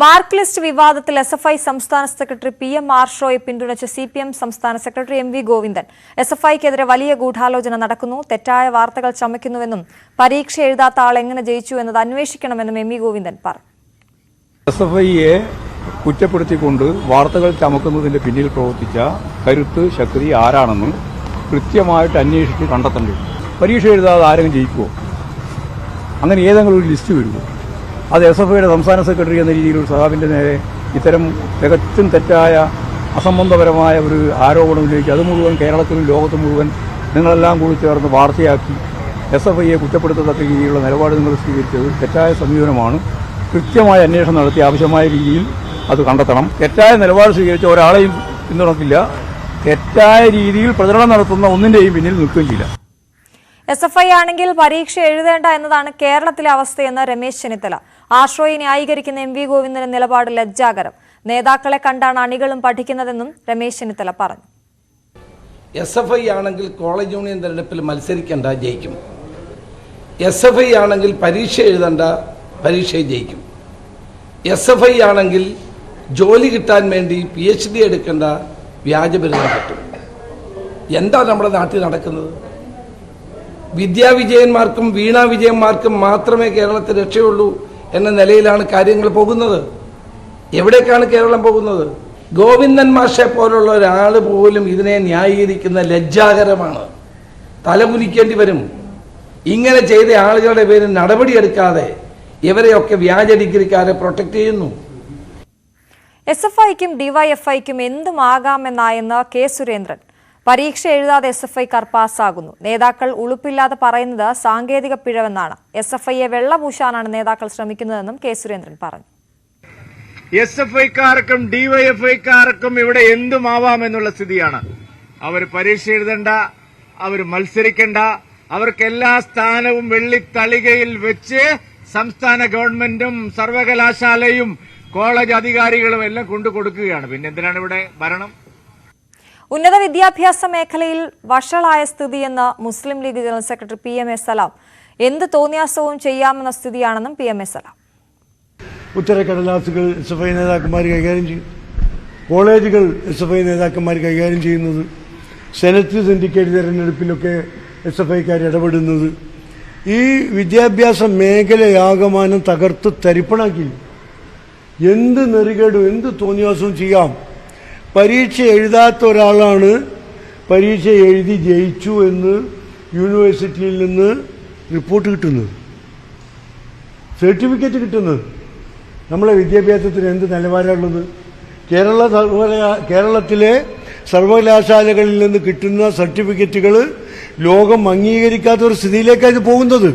Mark list വിവാദത്തിൽ SFI സംസ്ഥാന secretary PM ആർഷോയെ പിന്തുണച്ച CPM സംസ്ഥാന സെക്രട്ടറി MV ഗോവിന്ദൻ എസ്എഫ്ഐക്കെതിരെ വലിയ ഗൂഢാലോചന നടക്കുന്നു, തെറ്റായ വാർത്തകൾ ചമയ്ക്കുന്നുവെന്നും പരീക്ഷ എഴുതാത്ത ആൾ എങ്ങനെ ജയിച്ചു എന്നത് അന്വേഷിക്കണമെന്നും MV ഗോവിന്ദൻ പറഞ്ഞു. എസ്എഫ്ഐയെ കുറ്റപ്പെടുത്തിക്കൊണ്ട് വാർത്തകൾ ചമക്കുന്നതിന്റെ പിന്നിൽ പ്രവർത്തിച്ച കരുത്ത് ശക്തി ആരാണെന്ന് കൃത്യമായിട്ട് അന്വേഷിച്ച് കണ്ടെത്തേണ്ടത്. പരീക്ഷ എഴുതാതെ ആരെങ്കിലും ജയിക്കുമോ? അങ്ങനെ ഏതെങ്കിലും ഒരു ലിസ്റ്റ് വരുമോ? അത് എസ്എഫ്ഐയുടെ സംസ്ഥാന സെക്രട്ടറി എന്ന രീതിയിൽ ഒരു സഹാബിന്റെ നേരെ ഇത്തരം തികച്ചും തെറ്റായ അസംബന്ധപരമായ ഒരു ആരോപണം ഉന്നയിച്ച് അത് മുഴുവൻ കേരളത്തിലും ലോകത്തും മുഴുവൻ നിങ്ങളെല്ലാം കൂടി ചേർന്ന് വാർത്തയാക്കി എസ്എഫ്ഐയെ കുറ്റപ്പെടുത്തത്തക്ക രീതിയിലുള്ള നിലപാട് നിങ്ങൾ സ്വീകരിച്ചത് തെറ്റായ സമീപനമാണ്. കൃത്യമായ അന്വേഷണം നടത്തി ആവശ്യമായ രീതിയിൽ അത് കണ്ടെത്തണം. തെറ്റായ നിലപാട് സ്വീകരിച്ച ഒരാളെയും പിന്തുണക്കില്ല. തെറ്റായ രീതിയിൽ പ്രചരണം നടത്തുന്ന ഒന്നിന്റെയും പിന്നിൽ നിൽക്കുകയും ചെയ്യില്ല. എസ്എഫ്ഐ ആണെങ്കിൽ പരീക്ഷ എഴുതേണ്ട എന്നതാണ് കേരളത്തിലെ അവസ്ഥയെന്ന് രമേശ് ചെന്നിത്തല. ആർഷോയെ ന്യായീകരിക്കുന്ന MV ഗോവിന്ദന്റെ നിലപാട് ലജ്ജാകരം. നേതാക്കളെ കണ്ടാണ് അണികളും പഠിക്കുന്നതെന്നും രമേശ് ചെന്നിത്തല പറഞ്ഞു. എസ്എഫ്ഐ ആണെങ്കിൽ കോളേജ് യൂണിയൻ തെരഞ്ഞെടുപ്പിൽ മത്സരിക്കേണ്ട, ജയിക്കും. എസ്എഫ്ഐ ആണെങ്കിൽ പരീക്ഷ എഴുതേണ്ട, പരീക്ഷ ജയിക്കും. എസ്എഫ്ഐ ആണെങ്കിൽ ജോലി കിട്ടാൻ വേണ്ടി PhD എടുക്കേണ്ട, വ്യാജബിരുദം കിട്ടും. എന്താ നമ്മുടെ നാട്ടിൽ നടക്കുന്നത്? വിദ്യാവിജയന്മാർക്കും വീണാ വിജയന്മാർക്കും മാത്രമേ കേരളത്തിൽ രക്ഷയുള്ളൂ എന്ന നിലയിലാണ് കാര്യങ്ങൾ പോകുന്നത്. എവിടേക്കാണ് കേരളം പോകുന്നത്? ഗോവിന്ദൻ മാഷെ പോലുള്ള ഒരാൾ പോലും ഇതിനെ ന്യായീകരിക്കുന്ന ലജ്ജാകരമാണ്. തലകുനിക്കേണ്ടി വരും. ഇങ്ങനെ ചെയ്ത ആളുകളുടെ പേരിൽ നടപടിയെടുക്കാതെ ഇവരെയൊക്കെ വ്യാജ ഡിഗ്രിക്കാരെ പ്രൊട്ടക്ട് ചെയ്യുന്നു. എസ്എഫ്ഐക്കും ഡിവൈഎഫ്ഐക്കും എന്തുമാകാമെന്നായെന്ന് K. സുരേന്ദ്രൻ. പരീക്ഷ എഴുതാതെ SFIക്കാർ പാസ്സാകുന്നു. നേതാക്കൾ ഉളുപ്പില്ലാതെ പറയുന്നത് സാങ്കേതിക പിഴവെന്നാണ്. SFIയെ വെള്ളപൂശാനാണ് നേതാക്കൾ ശ്രമിക്കുന്നതെന്നും K. സുരേന്ദ്രൻ പറഞ്ഞു. SFIക്കാർക്കും ഡിവൈഎഫ്ഐക്കാർക്കും ഇവിടെ എന്തുമാവാമെന്നുള്ള സ്ഥിതിയാണ്. അവർ പരീക്ഷ എഴുതണ്ട, അവർ മത്സരിക്കണ്ട, അവർക്ക് എല്ലാ സ്ഥാനവും വെള്ളിത്തളികയിൽ വെച്ച് സംസ്ഥാന ഗവൺമെന്റും സർവകലാശാലയും കോളേജ് അധികാരികളും എല്ലാം കൊണ്ടുകൊടുക്കുകയാണ്. പിന്നെ എന്തിനാണ് ഇവിടെ ഭരണം? ഉന്നത വിദ്യാഭ്യാസ മേഖലയിൽ വഷളായ സ്ഥിതിയെന്ന് മുസ്ലിം ലീഗ് ജനറൽ സെക്രട്ടറി PMA സലാം. എന്ത് തോന്നിയാസവും ചെയ്യാമെന്ന സ്ഥിതിയാണെന്നും PMA സലാം. ഉത്തരക്കടലാസുകൾ SFI നേതാക്കന്മാർ കൈകാര്യം ചെയ്യും. കോളേജുകൾ SFI നേതാക്കന്മാർ കൈകാര്യം ചെയ്യുന്നത്, സെനറ്റ് സിൻഡിക്കേറ്റ് തെരഞ്ഞെടുപ്പിലൊക്കെ SFIക്കാർ ഇടപെടുന്നത്, ഈ വിദ്യാഭ്യാസ മേഖലയാകമാനം തകർത്ത് തരിപ്പണാക്കി. എന്ത് നെറികേടും എന്ത് തോന്നിയാസവും ചെയ്യാം. പരീക്ഷ എഴുതാത്ത ഒരാളാണ് പരീക്ഷ എഴുതി ജയിച്ചു എന്ന് യൂണിവേഴ്സിറ്റിയിൽ നിന്ന് റിപ്പോർട്ട് കിട്ടുന്നത്, സർട്ടിഫിക്കറ്റ് കിട്ടുന്നത്. നമ്മളെ വിദ്യാഭ്യാസത്തിന് എന്ത് നിലവാരമുള്ളത്? കേരളത്തിലെ സർവകലാശാലകളിൽ നിന്ന് കിട്ടുന്ന സർട്ടിഫിക്കറ്റുകൾ ലോകം അംഗീകരിക്കാത്ത ഒരു സ്ഥിതിയിലേക്കാണ് ഇത് പോകുന്നത്.